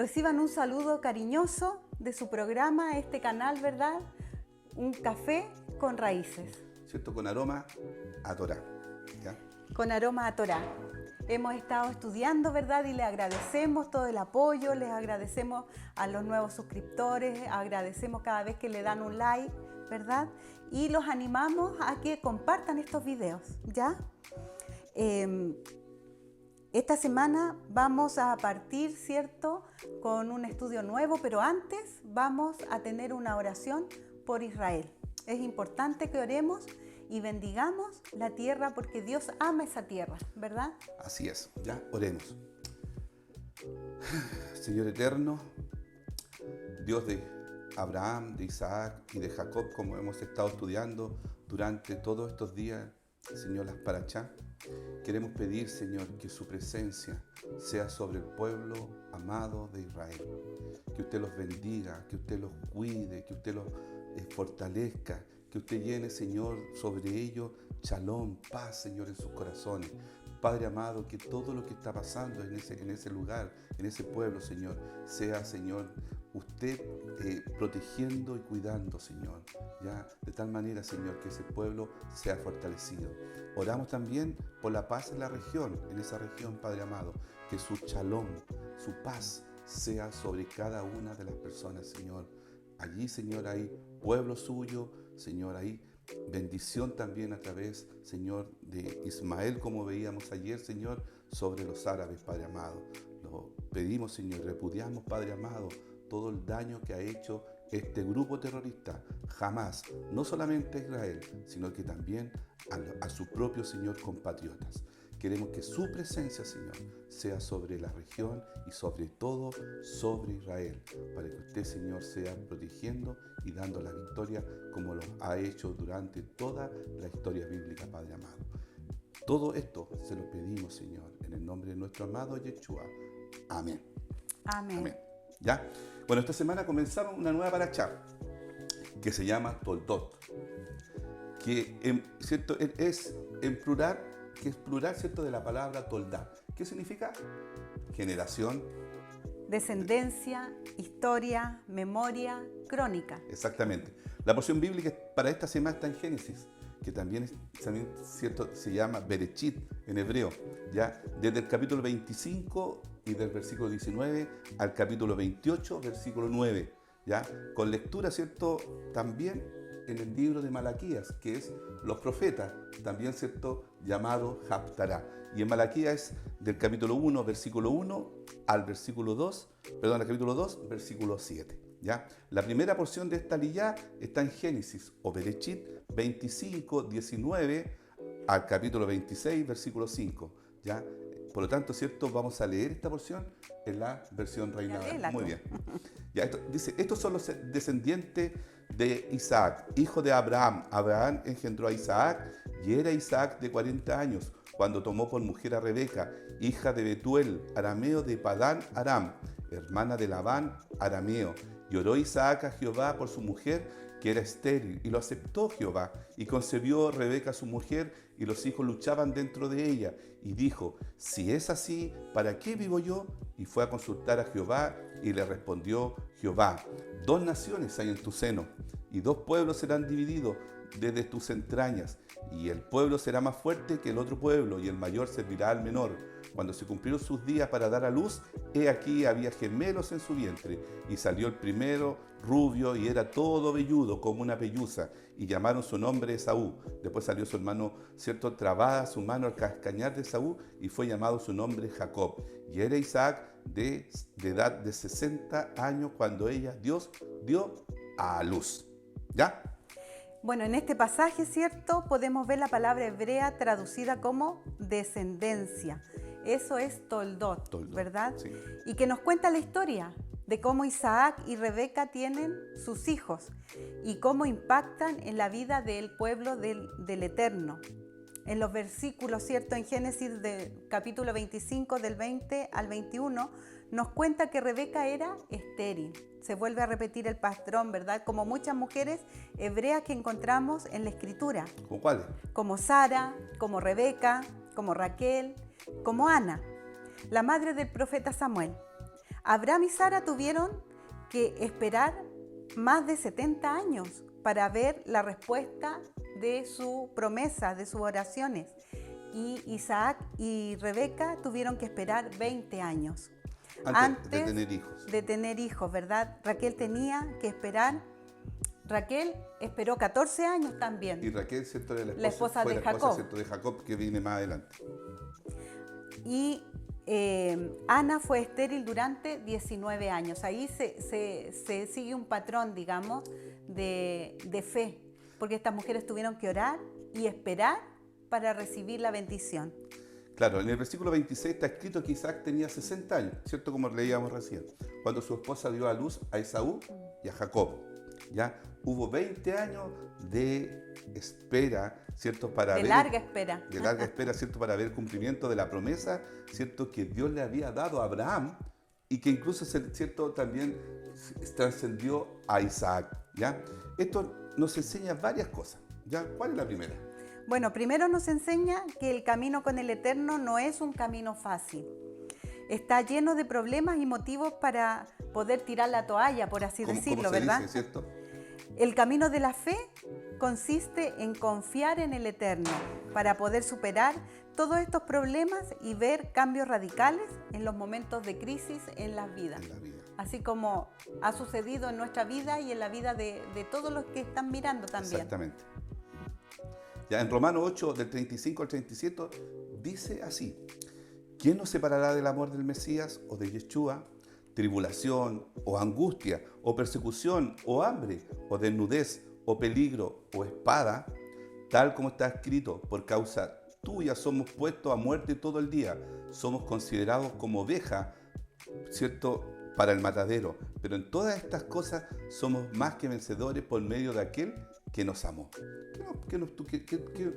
Reciban un saludo cariñoso de su programa, este canal, ¿verdad? Un café con raíces. ¿Cierto? Con aroma a Torá. ¿Ya? Con aroma a Torá. Hemos estado estudiando, ¿verdad? Y les agradecemos todo el apoyo, les agradecemos a los nuevos suscriptores, agradecemos cada vez que le dan un like, ¿verdad? Y los animamos a que compartan estos videos, ¿ya? Esta semana vamos a partir, ¿cierto?, con un estudio nuevo, pero antes vamos a tener una oración por Israel. Es importante que oremos y bendigamos la tierra porque Dios ama esa tierra, ¿verdad? Así es, ya oremos. Señor eterno, Dios de Abraham, de Isaac y de Jacob, como hemos estado estudiando durante todos estos días, Señor, las parachá, queremos pedir, Señor, que su presencia sea sobre el pueblo amado de Israel. Que usted los bendiga, que usted los cuide, que usted los fortalezca, que usted llene, Señor, sobre ellos shalom, paz, Señor, en sus corazones. Padre amado, que todo lo que está pasando en ese lugar, en ese pueblo, Señor, sea, Señor, usted protegiendo y cuidando, Señor, ya de tal manera, Señor, que ese pueblo sea fortalecido. Oramos también por la paz en la región, en esa región, Padre amado, que su shalom, su paz sea sobre cada una de las personas, Señor. Allí, Señor, hay pueblo suyo, Señor, hay bendición también a través, Señor, de Ismael, como veíamos ayer, Señor, sobre los árabes, Padre amado. Lo pedimos, Señor, repudiamos, Padre amado, todo el daño que ha hecho este grupo terrorista, Hamás, no solamente a Israel, sino que también a su propio, Señor, compatriotas. Queremos que su presencia, Señor, sea sobre la región y sobre todo sobre Israel, para que usted, Señor, sea protegiendo y dando la victoria como lo ha hecho durante toda la historia bíblica, Padre amado. Todo esto se lo pedimos, Señor, en el nombre de nuestro amado Yeshua. Amén. Amén. Amén. ¿Ya? Bueno, esta semana comenzamos una nueva parachá que se llama Toldot, que ¿cierto? Es en plural, que es plural, ¿cierto?, de la palabra Toldá. ¿Qué significa? Generación. Descendencia, historia, memoria, crónica. Exactamente. La porción bíblica para esta semana está en Génesis, que también ¿cierto?, se llama Berechit en hebreo, ¿ya? Desde el capítulo 25 y del versículo 19 al capítulo 28, versículo 9, ¿ya? Con lectura, ¿cierto?, también en el libro de Malaquías, que es los profetas, también, ¿cierto?, llamado Haftará. Y en Malaquías es del capítulo 1, versículo 1 al versículo 2, perdón, al capítulo 2, versículo 7. ¿Ya? La primera porción de esta liyá está en Génesis o Berechit 25, 19 al capítulo 26, versículo 5. ¿Ya? Por lo tanto, ¿cierto?, vamos a leer esta porción en la versión Reina Valera. Muy bien. Ya, dice, estos son los descendientes de Isaac, hijo de Abraham. Abraham engendró a Isaac y era Isaac de 40 años cuando tomó por mujer a Rebeca, hija de Betuel, arameo de Padán Aram, hermana de Labán, arameo. Y oró Isaac a Jehová por su mujer, que era estéril, y lo aceptó Jehová. Y concebió Rebeca su mujer, y los hijos luchaban dentro de ella. Y dijo, si es así, ¿para qué vivo yo? Y fue a consultar a Jehová, y le respondió Jehová, 2 naciones hay en tu seno, y 2 pueblos serán divididos desde tus entrañas, y el pueblo será más fuerte que el otro pueblo, y el mayor servirá al menor. Cuando se cumplieron sus días para dar a luz, he aquí había gemelos en su vientre, y salió el primero rubio, y era todo velludo como una pelluza, y llamaron su nombre Esaú. Después salió su hermano, ¿cierto?, trabada su mano al cascañar de Esaú, y fue llamado su nombre Jacob. Y era Isaac de edad de 60 años cuando Dios dio a luz. ¿Ya? Bueno, en este pasaje, ¿cierto?, podemos ver la palabra hebrea traducida como descendencia. Eso es Toldot, ¿verdad? Sí. Y que nos cuenta la historia de cómo Isaac y Rebeca tienen sus hijos y cómo impactan en la vida del pueblo del Eterno. En los versículos, ¿cierto?, en Génesis del capítulo 25, del 20 al 21, nos cuenta que Rebeca era estéril. Se vuelve a repetir el patrón, ¿verdad? Como muchas mujeres hebreas que encontramos en la Escritura. ¿Con cuáles? Como Sara, como Rebeca, como Raquel, como Ana, la madre del profeta Samuel. Abraham y Sara tuvieron que esperar más de 70 años para ver la respuesta de su promesa, de sus oraciones. Y Isaac y Rebeca tuvieron que esperar 20 años. Antes de tener hijos. De tener hijos, ¿verdad? Raquel tenía que esperar. Raquel esperó 14 años también. Y Raquel, ¿cierto? Era La esposa fue de la esposa, Jacob. ¿cierto? De Jacob, que viene más adelante. Y Ana fue estéril durante 19 años. Ahí se sigue un patrón, digamos, de fe, porque estas mujeres tuvieron que orar y esperar para recibir la bendición. Claro, en el versículo 26 está escrito que Isaac tenía 60 años, ¿cierto? Como leíamos recién, cuando su esposa dio a luz a Esaú y a Jacob. ¿Ya? Hubo 20 años de espera, ¿cierto? De larga espera. De larga espera, ¿cierto? Para ver el cumplimiento de la promesa, ¿cierto? Que Dios le había dado a Abraham y que incluso, ¿cierto? También trascendió a Isaac, ¿ya? Esto nos enseña varias cosas, ¿ya? ¿Cuál es la primera? Bueno, primero nos enseña que el camino con el Eterno no es un camino fácil. Está lleno de problemas y motivos para poder tirar la toalla, por así decirlo, ¿Cómo se ¿verdad? dice, ¿cierto? El camino de la fe consiste en confiar en el Eterno para poder superar todos estos problemas y ver cambios radicales en los momentos de crisis en las vidas. En la vida. Así como ha sucedido en nuestra vida y en la vida de todos los que están mirando también. Exactamente. Ya en Romanos 8, del 35 al 37, dice así: ¿Quién nos separará del amor del Mesías o de Yeshua? Tribulación, o angustia, o persecución, o hambre, o desnudez, o peligro, o espada, tal como está escrito: por causa tuya somos puestos a muerte todo el día, somos considerados como oveja, ¿cierto?, para el matadero. Pero en todas estas cosas somos más que vencedores por medio de aquel que nos amó.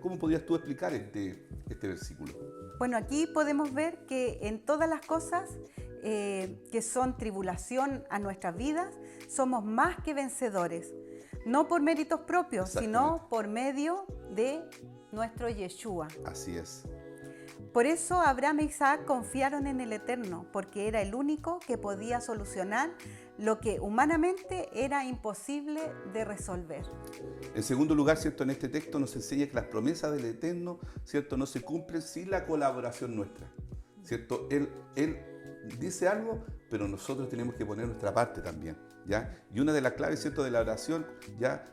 ¿Cómo podrías tú explicar este versículo? Bueno, aquí podemos ver que en todas las cosas que son tribulación a nuestras vidas, somos más que vencedores. No por méritos propios, sino por medio de nuestro Yeshua. Así es. Por eso Abraham e Isaac confiaron en el Eterno, porque era el único que podía solucionar lo que humanamente era imposible de resolver. En segundo lugar, ¿cierto? En este texto nos enseña que las promesas del Eterno, ¿cierto?, no se cumplen sin la colaboración nuestra, ¿cierto? Él dice algo, pero nosotros tenemos que poner nuestra parte también, ¿ya? Y una de las claves, ¿cierto?, de la oración, ¿ya?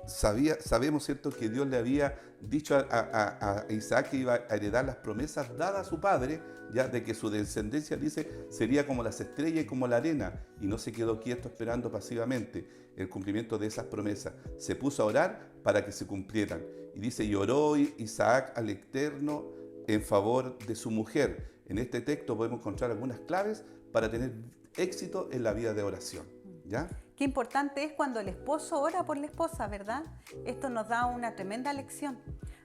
Sabemos, ¿cierto?, que Dios le había dicho a Isaac que iba a heredar las promesas dadas a su padre, ya, de que su descendencia, dice, sería como las estrellas y como la arena, y no se quedó quieto esperando pasivamente el cumplimiento de esas promesas. Se puso a orar para que se cumplieran. Y dice: y oró Isaac al Eterno en favor de su mujer. En este texto podemos encontrar algunas claves para tener éxito en la vida de oración, ¿ya? Qué importante es cuando el esposo ora por la esposa, ¿verdad? Esto nos da una tremenda lección.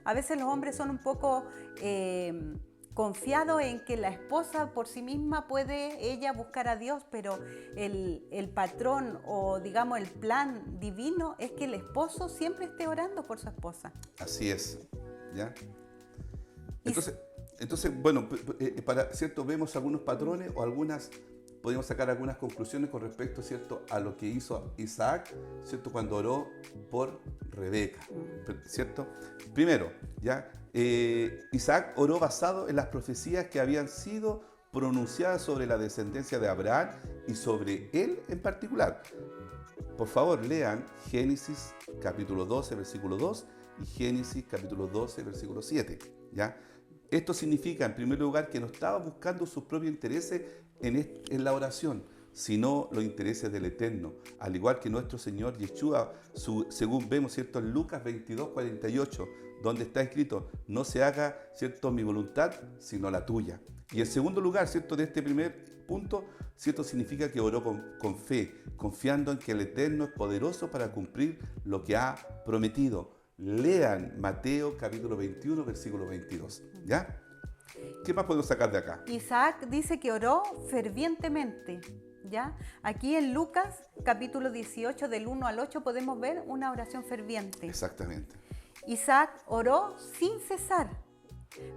A veces los hombres son un poco confiados en que la esposa por sí misma puede ella buscar a Dios, pero el patrón o digamos el plan divino es que el esposo siempre esté orando por su esposa. Así es, ¿ya? Entonces, bueno, ¿cierto? Vemos algunos patrones o podemos sacar algunas conclusiones con respecto, ¿cierto?, a lo que hizo Isaac, ¿cierto?, cuando oró por Rebeca, ¿cierto? Primero, ¿ya? Isaac oró basado en las profecías que habían sido pronunciadas sobre la descendencia de Abraham y sobre él en particular. Por favor, lean Génesis capítulo 12, versículo 2 y Génesis capítulo 12, versículo 7, ¿ya? Esto significa, en primer lugar, que no estaba buscando sus propios intereses en la oración, sino los intereses del Eterno, al igual que nuestro Señor Yeshua, según vemos, ¿cierto?, en Lucas 22, 48, donde está escrito: no se haga, ¿cierto?, mi voluntad, sino la tuya. Y en segundo lugar, ¿cierto?, de este primer punto, ¿cierto?, significa que oró con fe, confiando en que el Eterno es poderoso para cumplir lo que ha prometido. Lean Mateo capítulo 21, versículo 22, ¿ya? ¿Qué más podemos sacar de acá? Isaac dice que oró fervientemente, ¿ya? Aquí en Lucas capítulo 18 del 1 al 8 podemos ver una oración ferviente. Exactamente. Isaac oró sin cesar.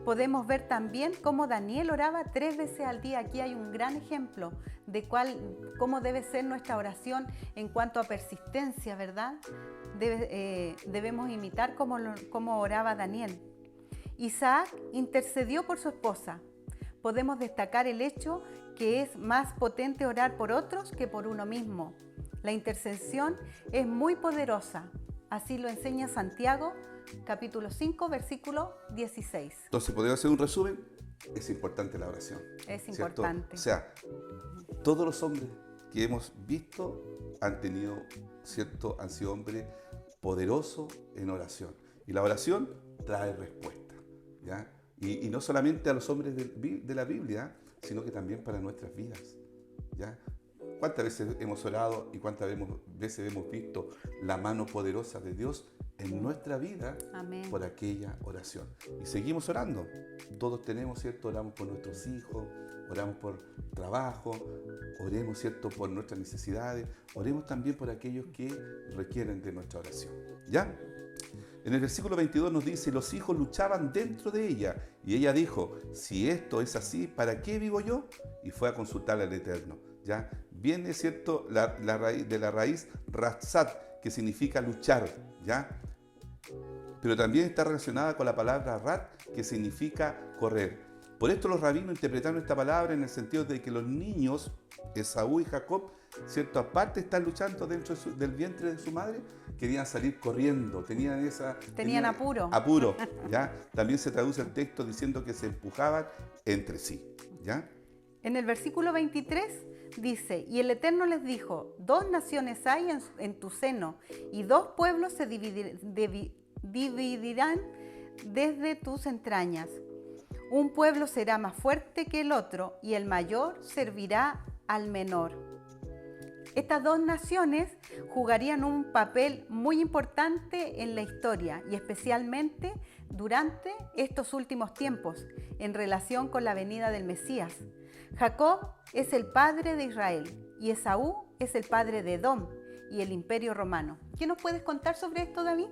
Podemos ver también cómo Daniel oraba 3 veces al día. Aquí hay un gran ejemplo de cómo debe ser nuestra oración en cuanto a persistencia, ¿verdad? Debemos imitar cómo oraba Daniel. Isaac intercedió por su esposa. Podemos destacar el hecho que es más potente orar por otros que por uno mismo. La intercesión es muy poderosa. Así lo enseña Santiago, capítulo 5, versículo 16. Entonces, ¿podemos hacer un resumen? Es importante la oración. Es ¿cierto? importante. O sea, todos los hombres que hemos visto han tenido, ¿cierto? Han sido hombres poderosos en oración. Y la oración trae respuesta, ¿ya? Y no solamente a los hombres de la Biblia, sino que también para nuestras vidas, ¿ya? ¿Cuántas veces hemos orado y cuántas veces hemos visto la mano poderosa de Dios en nuestra vida? Amén. Por aquella oración? Y seguimos orando. Todos tenemos, ¿cierto? Oramos por nuestros hijos, oramos por trabajo, oremos, ¿cierto? Por nuestras necesidades, oremos también por aquellos que requieren de nuestra oración, ¿ya? En el versículo 22 nos dice, los hijos luchaban dentro de ella, y ella dijo, si esto es así, ¿para qué vivo yo? Y fue a consultar al Eterno, ¿ya? Viene, ¿cierto? De la raíz ratzat, que significa luchar, ¿ya? Pero también está relacionada con la palabra rat, que significa correr. Por esto los rabinos interpretaron esta palabra en el sentido de que los niños, Esaú y Jacob, ¿cierto? Aparte de estar luchando dentro del vientre de su madre, querían salir corriendo, tenían apuro. Apuro, ¿ya? También se traduce el texto diciendo que se empujaban entre sí, ¿ya? En el versículo 23 dice, y el Eterno les dijo, 2 naciones hay en tu seno, y 2 pueblos se dividirán desde tus entrañas. Un pueblo será más fuerte que el otro, y el mayor servirá al menor. Estas 2 naciones jugarían un papel muy importante en la historia y especialmente durante estos últimos tiempos en relación con la venida del Mesías. Jacob es el padre de Israel y Esaú es el padre de Edom y el Imperio Romano. ¿Qué nos puedes contar sobre esto, David?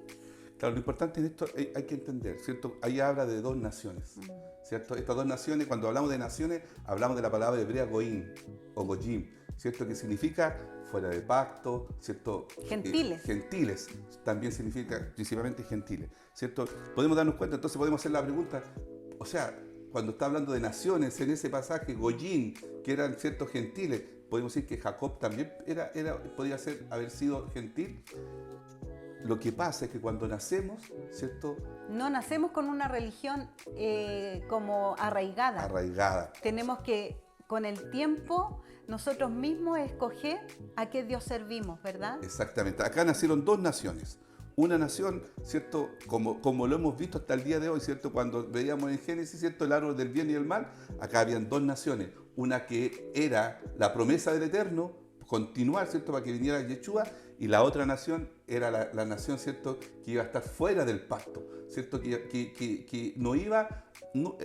Claro, lo importante en esto hay que entender, ¿cierto? Ahí habla de 2 naciones, ¿cierto? Estas 2 naciones, cuando hablamos de naciones, hablamos de la palabra hebrea goim o goyim, ¿cierto? Que significa fuera de pacto, ¿cierto? Gentiles. Gentiles, también significa principalmente gentiles, ¿cierto? Podemos darnos cuenta, entonces podemos hacer la pregunta, o sea, cuando está hablando de naciones en ese pasaje, goyim, que eran ciertos gentiles, podemos decir que Jacob también podría haber sido gentil. Lo que pasa es que cuando nacemos, ¿cierto? No nacemos con una religión como arraigada. Arraigada. Tenemos que, con el tiempo, nosotros mismos escoger a qué Dios servimos, ¿verdad? Exactamente. Acá nacieron 2 naciones. Una nación, ¿cierto? Como lo hemos visto hasta el día de hoy, ¿cierto? Cuando veíamos en Génesis, ¿cierto? El árbol del bien y el mal, acá habían 2 naciones. Una que era la promesa del Eterno, continuar, ¿cierto? Para que viniera Yeshua, y la otra nación era la nación, ¿cierto? Que iba a estar fuera del pacto, ¿cierto? Que no iba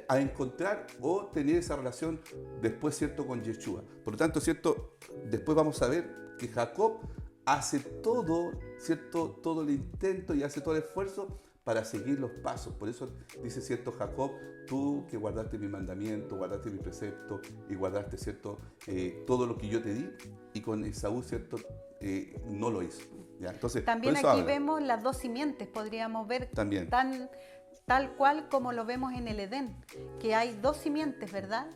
a encontrar o tener esa relación después, ¿cierto? Con Yeshua. Por lo tanto, ¿cierto? Después vamos a ver que Jacob hace todo, ¿cierto? Todo el intento y hace todo el esfuerzo para seguir los pasos. Por eso dice, ¿cierto? Jacob, tú que guardaste mi mandamiento, guardaste mi precepto y guardaste, ¿cierto? Todo lo que yo te di, y con Esaú, ¿cierto? No lo hizo. ¿Ya? Entonces, también aquí vemos las 2 simientes, podríamos ver también. Tal cual como lo vemos en el Edén, que hay 2 simientes, ¿verdad?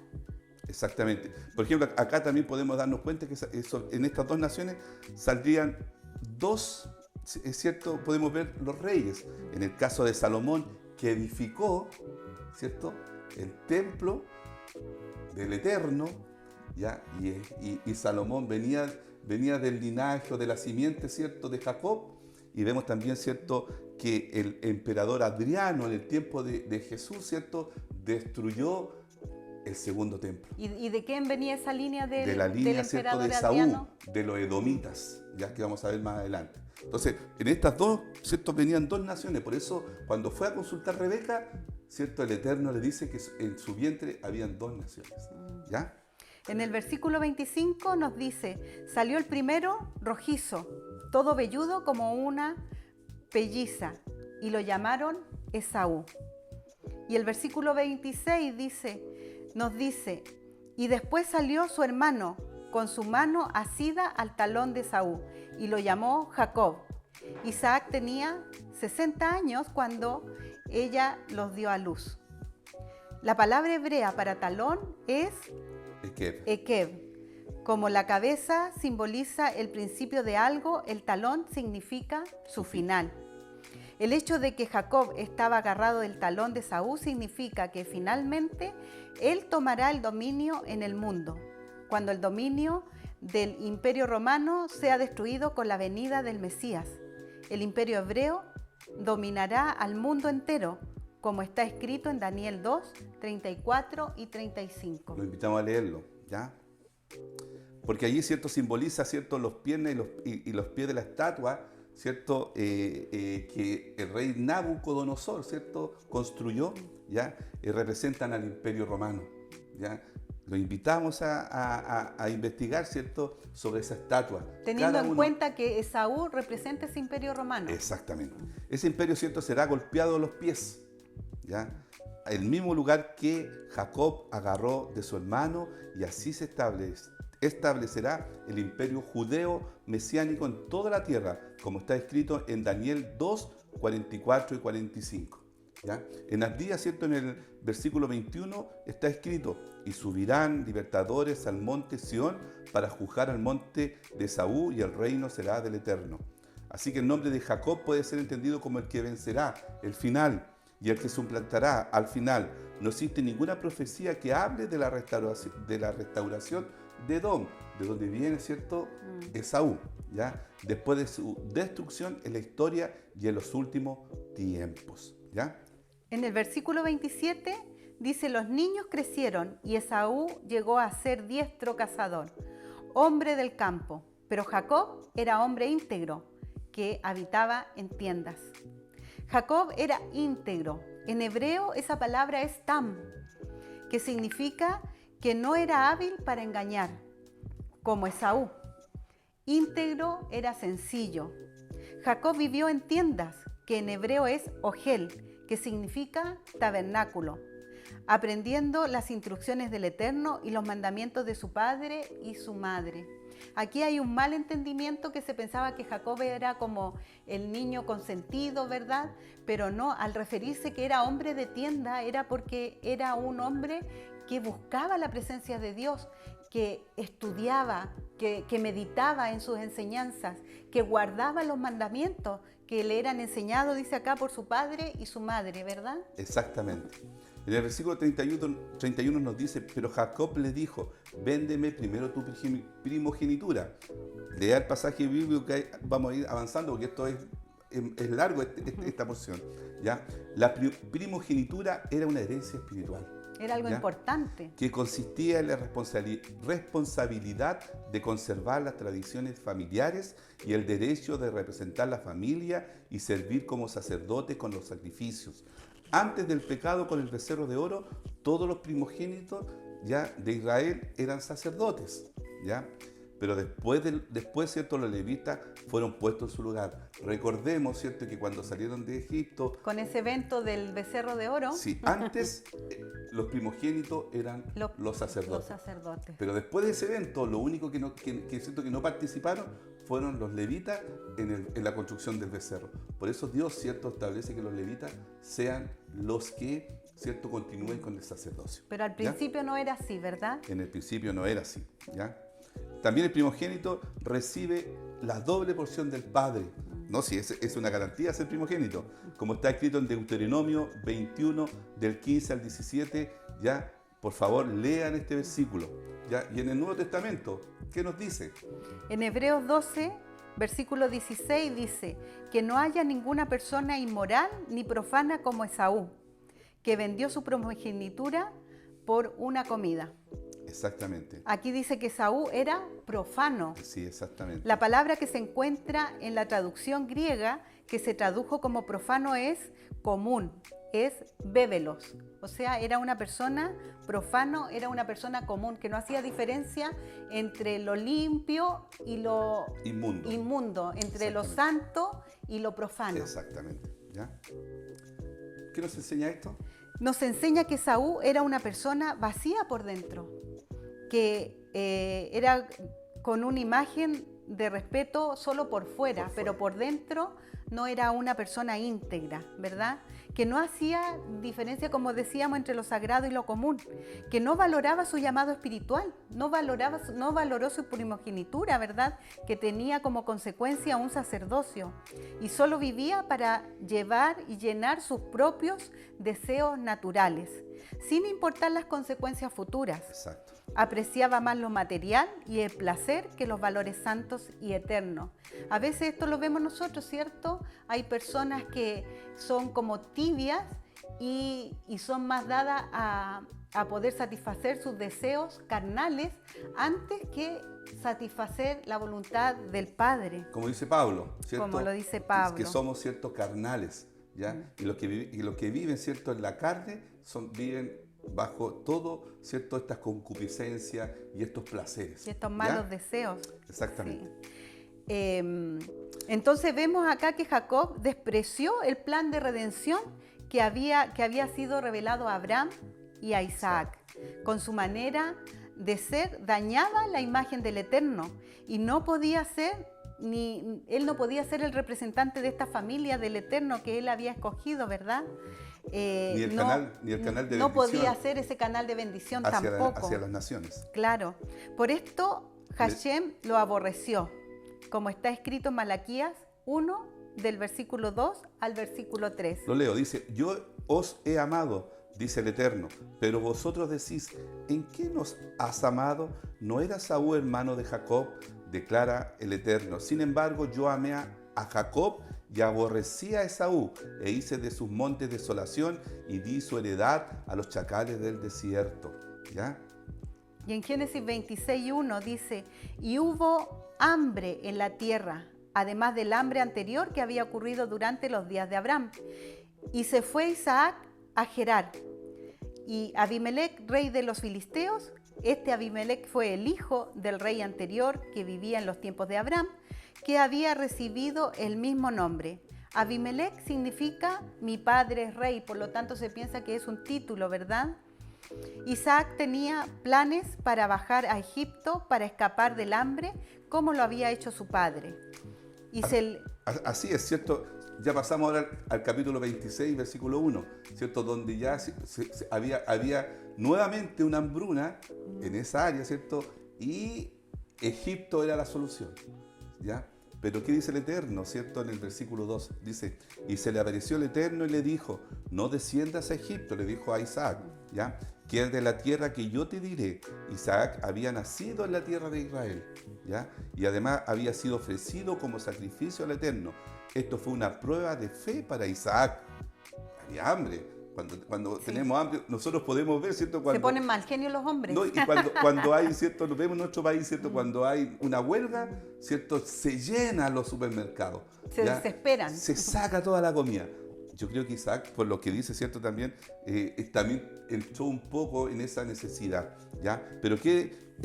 Exactamente. Por ejemplo, acá también podemos darnos cuenta que en estas 2 naciones saldrían 2, es cierto, podemos ver los reyes. En el caso de Salomón, que edificó, ¿cierto?, el templo del Eterno, ¿ya? Y Salomón venía del linaje o de la simiente, ¿cierto?, de Jacob. Y vemos también, ¿cierto?, que el emperador Adriano en el tiempo de Jesús, ¿cierto?, destruyó el segundo templo. ¿Y de quién venía esa línea de la línea, del ¿cierto?, emperador de Saúl, Adriano? de los edomitas, ya que vamos a ver más adelante. Entonces, en estas 2, ¿cierto?, venían 2 naciones. Por eso, cuando fue a consultar Rebeca, ¿cierto?, el Eterno le dice que en su vientre habían 2 naciones, ¿ya? En el versículo 25 nos dice, salió el primero rojizo, todo velludo como una pelliza, y lo llamaron Esaú. Y el versículo 26 nos dice, y después salió su hermano con su mano asida al talón de Esaú y lo llamó Jacob. Isaac tenía 60 años cuando ella los dio a luz. La palabra hebrea para talón es Ekeb. Como la cabeza simboliza el principio de algo, el talón significa su final. El hecho de que Jacob estaba agarrado del talón de Esaú significa que finalmente él tomará el dominio en el mundo, cuando el dominio del Imperio Romano sea destruido con la venida del Mesías. El Imperio Hebreo dominará al mundo entero, como está escrito en Daniel 2, 34 y 35. Lo invitamos a leerlo, ¿ya? Porque allí, ¿cierto?, simboliza, ¿cierto?, los piernas y los pies de la estatua, ¿cierto?, que el rey Nabucodonosor, ¿cierto?, construyó, ¿ya? Y representan al Imperio Romano, ¿ya? Lo invitamos a investigar, ¿cierto?, sobre esa estatua. Teniendo en cuenta que Esaú representa ese Imperio Romano. Exactamente. Ese imperio, ¿cierto?, será golpeado a los pies, ¿ya? El mismo lugar que Jacob agarró de su hermano, y así se establecerá el imperio judeo mesiánico en toda la tierra, como está escrito en Daniel 2, 44 y 45. ¿Ya? En Abdías, ¿cierto?, en el versículo 21 está escrito, y subirán libertadores al monte Sión para juzgar al monte de Esaú, y el reino será del Eterno. Así que el nombre de Jacob puede ser entendido como el que vencerá, el final, y el que suplantará al final. No existe ninguna profecía que hable de la restauración de Edom, de donde viene, ¿cierto?, Esaú, ¿ya? Después de su destrucción en la historia y en los últimos tiempos, ¿ya? En el versículo 27 dice, los niños crecieron y Esaú llegó a ser diestro cazador, hombre del campo, pero Jacob era hombre íntegro, que habitaba en tiendas. Jacob era íntegro. En hebreo esa palabra es tam, que significa que no era hábil para engañar, como Esaú. Íntegro era sencillo. Jacob vivió en tiendas, que en hebreo es ogel, que significa tabernáculo, aprendiendo las instrucciones del Eterno y los mandamientos de su padre y su madre. Aquí hay un mal entendimiento, que se pensaba que Jacob era como el niño consentido, ¿verdad? Pero no, al referirse que era hombre de tienda, era porque era un hombre que buscaba la presencia de Dios, que estudiaba, que meditaba en sus enseñanzas, que guardaba los mandamientos que le eran enseñados, dice acá, por su padre y su madre, ¿verdad? Exactamente. En el versículo 31 nos dice, pero Jacob le dijo, véndeme primero tu primogenitura. Lea el pasaje bíblico, que vamos a ir avanzando, porque esto es largo, esta porción, ¿ya? La primogenitura era una herencia espiritual. Era algo, ¿ya?, importante. Que consistía en la responsabilidad de conservar las tradiciones familiares y el derecho de representar la familia y servir como sacerdote con los sacrificios. Antes del pecado con el becerro de oro, todos los primogénitos, ¿ya?, de Israel eran sacerdotes, ¿ya? Pero después, ¿cierto?, los levitas fueron puestos en su lugar. Recordemos, ¿cierto?, que cuando salieron de Egipto... Con ese evento del becerro de oro. Sí, antes los primogénitos eran los sacerdotes. Pero después de ese evento, lo único que no participaron fueron los levitas en la construcción del becerro. Por eso Dios, ¿cierto?, establece que los levitas sean los que, ¿cierto?, continúen con el sacerdocio. Pero al principio, ¿ya?, no era así, ¿verdad? En el principio no era así, ¿ya? También el primogénito recibe la doble porción del padre. No, sí, es una garantía ser primogénito. Como está escrito en Deuteronomio 21, del 15 al 17, ya, por favor, lean este versículo. ¿Ya? Y en el Nuevo Testamento, ¿qué nos dice? En Hebreos 12, versículo 16 dice, que no haya ninguna persona inmoral ni profana como Esaú, que vendió su primogenitura por una comida. Exactamente. Aquí dice que Esaú era profano. Sí, exactamente. La palabra que se encuentra en la traducción griega, que se tradujo como profano, es común, es bébelos. O sea, era una persona profano, era una persona común, que no hacía diferencia entre lo limpio y lo inmundo, entre lo santo y lo profano. Exactamente. ¿Ya? ¿Qué nos enseña esto? nos enseña que Esaú era una persona vacía por dentro, que era con una imagen de respeto solo por fuera, pero por dentro no era una persona íntegra, ¿verdad? Que no hacía diferencia, como decíamos, entre lo sagrado y lo común, que no valoraba su llamado espiritual, no valoró su primogenitura, ¿verdad? Que tenía como consecuencia un sacerdocio, y solo vivía para llevar y llenar sus propios deseos naturales, sin importar las consecuencias futuras. Exacto. Apreciaba más lo material y el placer que los valores santos y eternos. A veces esto lo vemos nosotros, ¿cierto? Hay personas que son como tibias y son más dadas a poder satisfacer sus deseos carnales antes que satisfacer la voluntad del Padre. Como dice Pablo, ¿cierto? Como lo dice Pablo. Que somos, ¿cierto?, carnales, ¿ya? Y los que viven, ¿cierto?, en la carne, viven bajo todo, ¿cierto?, estas concupiscencias y estos placeres. Y estos malos ¿ya? deseos. Exactamente. Sí. Entonces vemos acá que Jacob despreció el plan de redención que había sido revelado a Abraham y a Isaac. Con su manera de ser dañaba la imagen del Eterno y él no podía ser el representante de esta familia del Eterno que él había escogido, ¿verdad? Ni el canal de bendición. No podía ser ese canal de bendición tampoco. Hacia las naciones. Claro. Por esto Hashem lo aborreció, como está escrito en Malaquías 1, del versículo 2 al versículo 3. Lo leo, dice: yo os he amado, dice el Eterno, pero vosotros decís: ¿en qué nos has amado? ¿No era Saúl hermano de Jacob? Declara el Eterno. Sin embargo, yo amé a Jacob y aborrecí a Esaú, e hice de sus montes desolación y di su heredad a los chacales del desierto. ¿Ya? Y en Génesis 26:1 dice: y hubo hambre en la tierra, además del hambre anterior que había ocurrido durante los días de Abraham. Y se fue Isaac a Gerar. Y Abimelec, rey de los filisteos, Abimelec fue el hijo del rey anterior que vivía en los tiempos de Abraham, que había recibido el mismo nombre. Abimelec significa mi padre es rey, por lo tanto se piensa que es un título, ¿verdad? Isaac tenía planes para bajar a Egipto para escapar del hambre, como lo había hecho su padre. Así es, ¿cierto? Ya pasamos ahora al capítulo 26, versículo 1, ¿cierto? Donde ya había nuevamente una hambruna en esa área, ¿cierto? Y Egipto era la solución, ¿ya? Pero ¿qué dice el Eterno, cierto? En el versículo 2 dice: y se le apareció el Eterno y le dijo: no desciendas a Egipto, le dijo a Isaac, ¿ya? Que es de la tierra que yo te diré. Isaac había nacido en la tierra de Israel, ¿ya? Y además había sido ofrecido como sacrificio al Eterno. Esto fue una prueba de fe para Isaac. Había hambre. Cuando sí, tenemos hambre, nosotros podemos ver, ¿cierto? Se ponen mal genio los hombres. No, y cuando hay, ¿cierto? Lo vemos en nuestro país, ¿cierto? Cuando hay una huelga, ¿cierto? Se llenan los supermercados. Se desesperan. Se saca toda la comida. Yo creo que Isaac, por lo que dice, ¿cierto? También entró un poco en esa necesidad, ¿ya? Pero que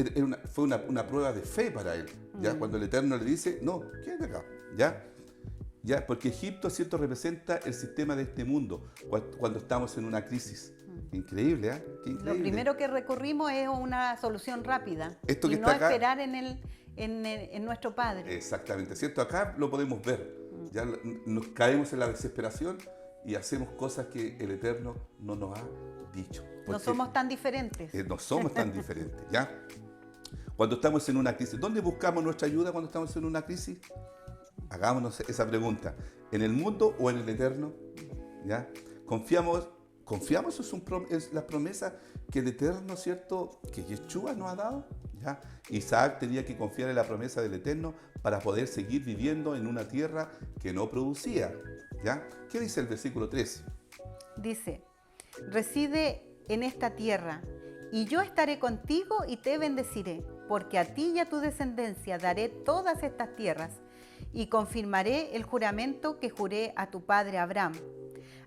fue una prueba de fe para él, ¿ya? Cuando el Eterno le dice: no, quédate acá, ¿ya? ¿Ya? Porque Egipto, ¿cierto?, representa el sistema de este mundo cuando estamos en una crisis. Increíble, ¿eh? Qué increíble. Lo primero que recurrimos es una solución rápida. Esto que y está no acá, esperar en nuestro Padre. Exactamente, ¿cierto? Acá lo podemos ver. Ya nos caemos en la desesperación y hacemos cosas que el Eterno no nos ha dicho. No somos tan diferentes. No somos tan diferentes, ¿ya? Cuando estamos en una crisis, ¿dónde buscamos nuestra ayuda cuando estamos en una crisis? Hagámonos esa pregunta: ¿en el mundo o en el Eterno? ¿Ya? ¿Confiamos en las promesas que el Eterno, ¿cierto?, que Yeshua nos ha dado? ¿Ya? Isaac tenía que confiar en la promesa del Eterno para poder seguir viviendo en una tierra que no producía, ¿ya? ¿Qué dice el versículo 3? Dice: reside en esta tierra, y yo estaré contigo y te bendeciré, porque a ti y a tu descendencia daré todas estas tierras, y confirmaré el juramento que juré a tu padre Abraham.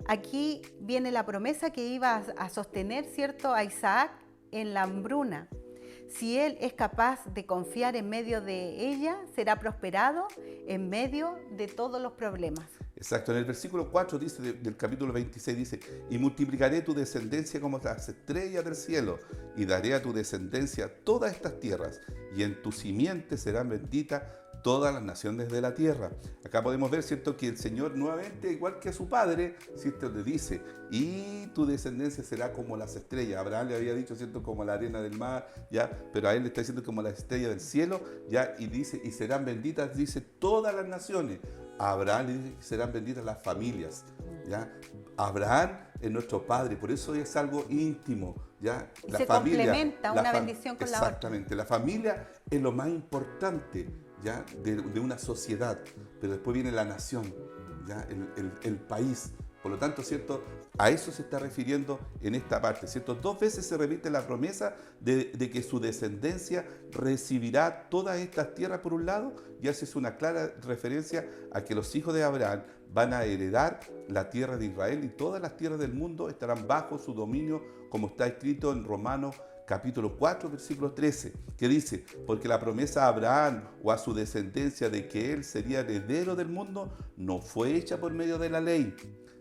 Aquí viene la promesa que iba a sostener, ¿cierto?, a Isaac en la hambruna. Si él es capaz de confiar en medio de ella, será prosperado en medio de todos los problemas. Exacto, en el versículo 4 dice, del capítulo 26 dice, y multiplicaré tu descendencia como las estrellas del cielo, y daré a tu descendencia todas estas tierras, y en tu simiente serán benditas todas las naciones de la tierra. Acá podemos ver, ¿cierto?, que el Señor nuevamente, igual que a su padre, ¿cierto?, le dice, y tu descendencia será como las estrellas. Abraham le había dicho, ¿cierto?, como la arena del mar, ¿ya? Pero a él le está diciendo como las estrellas del cielo, ¿ya? Y dice, y serán benditas, dice, todas las naciones. A Abraham le dice que serán benditas las familias, ¿ya? Abraham es nuestro padre, por eso es algo íntimo, ¿ya? Y se complementa una bendición con la otra. Exactamente, la familia es lo más importante, ¿ya? De una sociedad, pero después viene la nación, ¿ya? El país. Por lo tanto, ¿cierto?, a eso se está refiriendo en esta parte, ¿cierto? 2 veces se repite la promesa de que su descendencia recibirá todas estas tierras por un lado, y hace una clara referencia a que los hijos de Abraham van a heredar la tierra de Israel y todas las tierras del mundo estarán bajo su dominio, como está escrito en Romanos capítulo 4, versículo 13, que dice, porque la promesa a Abraham o a su descendencia de que él sería heredero del mundo no fue hecha por medio de la ley,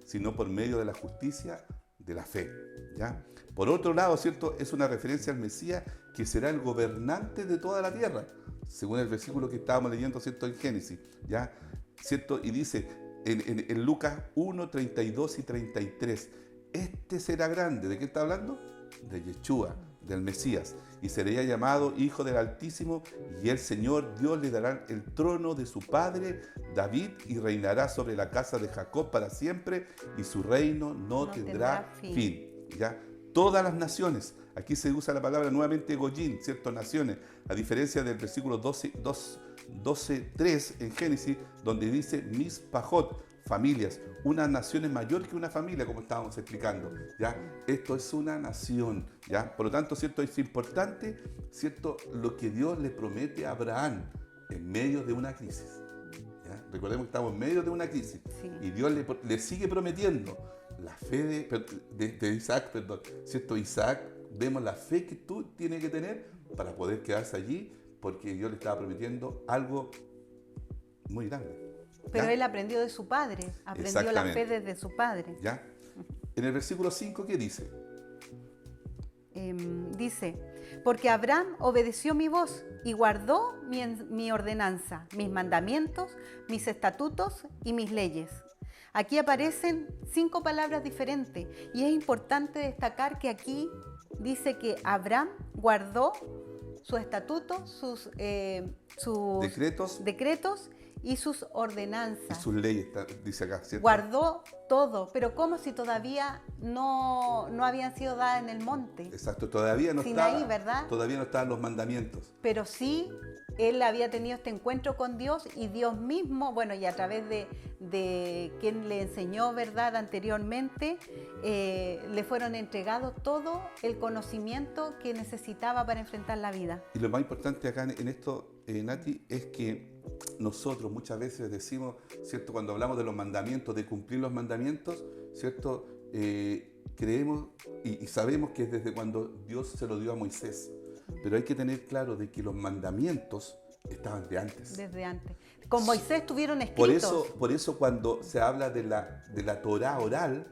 sino por medio de la justicia de la fe, ¿ya? Por otro lado, ¿cierto?, es una referencia al Mesías que será el gobernante de toda la tierra, según el versículo que estábamos leyendo, ¿cierto?, en Génesis, ¿ya? ¿Cierto? Y dice en Lucas 1, 32 y 33, este será grande. ¿De qué está hablando? De Yeshua, del Mesías, y sería llamado Hijo del Altísimo, y el Señor Dios le dará el trono de su padre David, y reinará sobre la casa de Jacob para siempre, y su reino no tendrá fin. ¿Ya? Todas las naciones, aquí se usa la palabra nuevamente Goyim, ¿cierto? Naciones, a diferencia del versículo 12:3 en Génesis, donde dice Mispajot, familias. Una nación es mayor que una familia, como estábamos explicando, ¿ya? Esto es una nación, ¿ya? Por lo tanto, ¿cierto?, es importante, ¿cierto?, lo que Dios le promete a Abraham en medio de una crisis, ¿ya? Recordemos que estamos en medio de una crisis, sí. Y Dios le sigue prometiendo la fe de Isaac, perdón, ¿cierto? Isaac, vemos la fe que tú tienes que tener para poder quedarse allí, porque Dios le estaba prometiendo algo muy grande. Pero él aprendió de su padre, aprendió la fe desde su padre. ¿Ya? En el versículo 5, ¿qué dice? Dice, porque Abraham obedeció mi voz y guardó mi ordenanza, mis mandamientos, mis estatutos y mis leyes. Aquí aparecen 5 palabras diferentes y es importante destacar que aquí dice que Abraham guardó sus estatutos, sus decretos y sus ordenanzas. Y sus leyes, dice acá, ¿cierto? Guardó todo, pero como si todavía no habían sido dadas en el monte. Exacto, todavía no Sinaí, ¿verdad? Todavía no estaban los mandamientos. Pero sí, él había tenido este encuentro con Dios y Dios mismo, bueno, y a través de quien le enseñó, ¿verdad?, anteriormente, le fueron entregados todo el conocimiento que necesitaba para enfrentar la vida. Y lo más importante acá en esto, Nati, es que nosotros muchas veces decimos, ¿cierto?, cuando hablamos de los mandamientos, de cumplir los mandamientos, ¿cierto?, creemos y sabemos que es desde cuando Dios se lo dio a Moisés. Pero hay que tener claro de que los mandamientos estaban de antes. Desde antes. Con Moisés estuvieron escritos. Por eso cuando se habla de la Torá oral,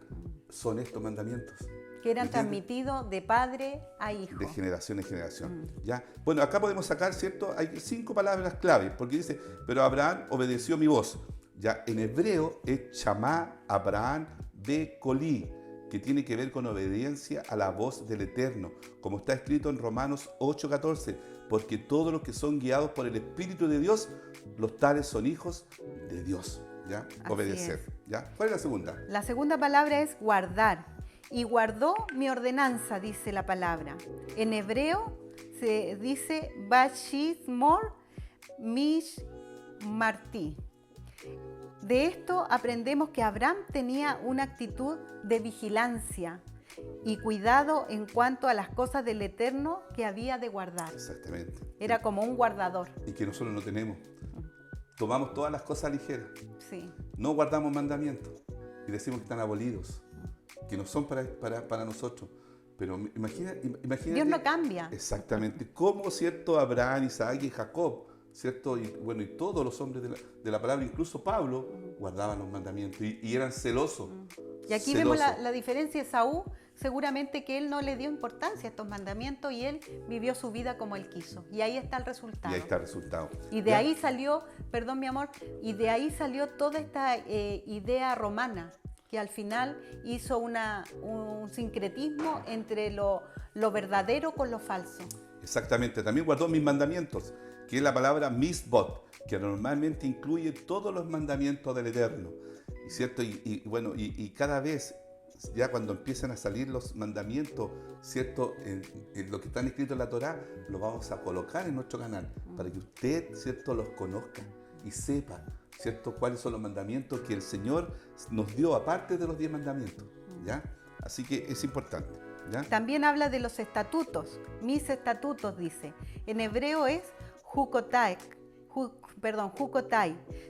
son estos mandamientos. Que eran transmitidos de padre a hijo. De generación en generación. ¿Ya? Bueno, acá podemos sacar, ¿cierto? Hay 5 palabras clave, porque dice, pero Abraham obedeció mi voz. Ya, en hebreo es chamá Abraham de Colí, que tiene que ver con obediencia a la voz del Eterno, como está escrito en Romanos 8:14, porque todos los que son guiados por el Espíritu de Dios, los tales son hijos de Dios. ¿Ya? Obedecer. ¿Ya? ¿Cuál es la segunda? La segunda palabra es guardar. Y guardó mi ordenanza, dice la palabra. En hebreo se dice Bashishmor Mishmarti. De esto aprendemos que Abraham tenía una actitud de vigilancia y cuidado en cuanto a las cosas del Eterno que había de guardar. Exactamente. Era como un guardador. Y que nosotros no tenemos. Tomamos todas las cosas ligeras. Sí. No guardamos mandamientos y decimos que están abolidos, que no son para nosotros. Pero imagínate. Dios no cambia. Exactamente. Cómo, ¿cierto?, Abraham, Isaac y Jacob ¿cierto? Y bueno, y todos los hombres de la palabra, incluso Pablo, guardaban los mandamientos y eran celosos. Y aquí vemos la diferencia de Esaú, seguramente que él no le dio importancia a estos mandamientos y él vivió su vida como él quiso. Y ahí está el resultado. Y ahí está el resultado. Y de ahí salió, perdón mi amor, y de ahí salió toda esta idea romana, que al final hizo un sincretismo entre lo verdadero con lo falso. Exactamente, también guardó mis mandamientos, que es la palabra misbot, que normalmente incluye todos los mandamientos del Eterno. ¿Cierto? Bueno, cada vez, ya cuando empiezan a salir los mandamientos, ¿cierto? En lo que están escritos en la Torá, lo vamos a colocar en nuestro canal, para que usted, ¿cierto?, los conozca y sepa, ¿cierto?, cuáles son los mandamientos que el Señor nos dio, aparte de los 10 mandamientos, ¿ya? Así que es importante, ¿ya? También habla de los estatutos, mis estatutos, dice. En hebreo es jukotai.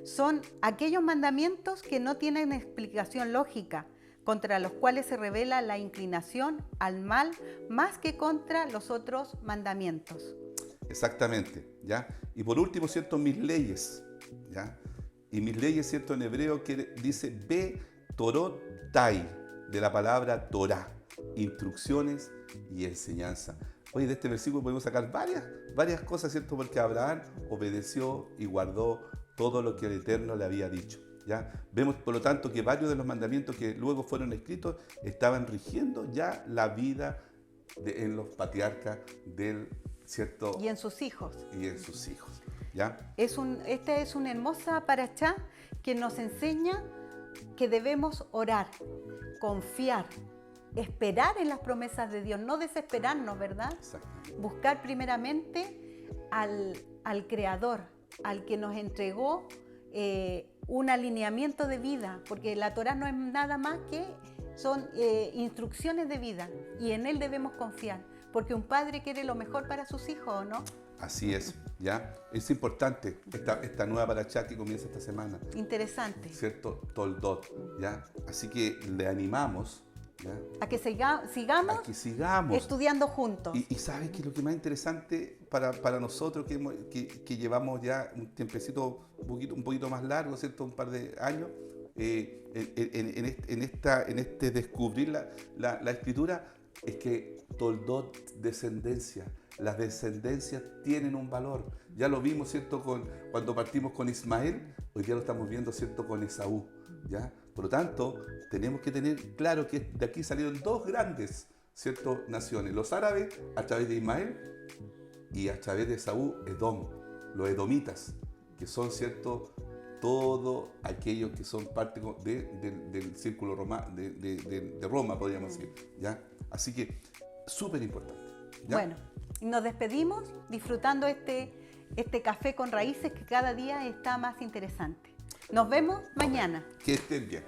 Son aquellos mandamientos que no tienen explicación lógica, contra los cuales se revela la inclinación al mal más que contra los otros mandamientos. Exactamente, ¿ya? Y por último, ¿cierto?, mis leyes, ¿ya? Y mis leyes, ¿cierto?, en hebreo dice Be-Torotai, de la palabra Torah, instrucciones y enseñanza. Oye, de este versículo podemos sacar varias cosas, ¿cierto? Porque Abraham obedeció y guardó todo lo que el Eterno le había dicho, ¿ya? Vemos, por lo tanto, que varios de los mandamientos que luego fueron escritos estaban rigiendo ya la vida en los patriarcas del, ¿cierto? Y en sus hijos. Y en sus hijos, ¿ya? Esta es una hermosa parashá que nos enseña que debemos orar, confiar, esperar en las promesas de Dios, no desesperarnos, ¿verdad? Exacto. Buscar primeramente al Creador, al que nos entregó un alineamiento de vida, porque la Torá no es nada más que son instrucciones de vida y en Él debemos confiar, porque un padre quiere lo mejor para sus hijos, ¿o no? Así es, ¿ya? Es importante esta nueva parashá que comienza esta semana. Interesante. ¿Cierto? Toldot, ¿ya? Así que le animamos, ¿ya?, A que sigamos estudiando juntos. Y sabes que lo que más interesante para nosotros que llevamos ya un tiempecito un poquito más largo, ¿cierto?, un par de años, en este descubrir la escritura, es que Toldot, descendencia, las descendencias tienen un valor. Ya lo vimos, ¿cierto?, cuando partimos con Ismael, hoy día lo estamos viendo, ¿cierto?, con Esaú, ¿ya? Por lo tanto, tenemos que tener claro que de aquí salieron dos grandes, ¿cierto?, naciones. Los árabes a través de Ismael y a través de Esaú, Edom, los edomitas, que son, ¿cierto?, todos aquellos que son parte del círculo de Roma, podríamos decir, ¿ya? Así que, súper importante, ¿ya? Bueno, nos despedimos disfrutando este café con raíces que cada día está más interesante. Nos vemos mañana. Que estén bien.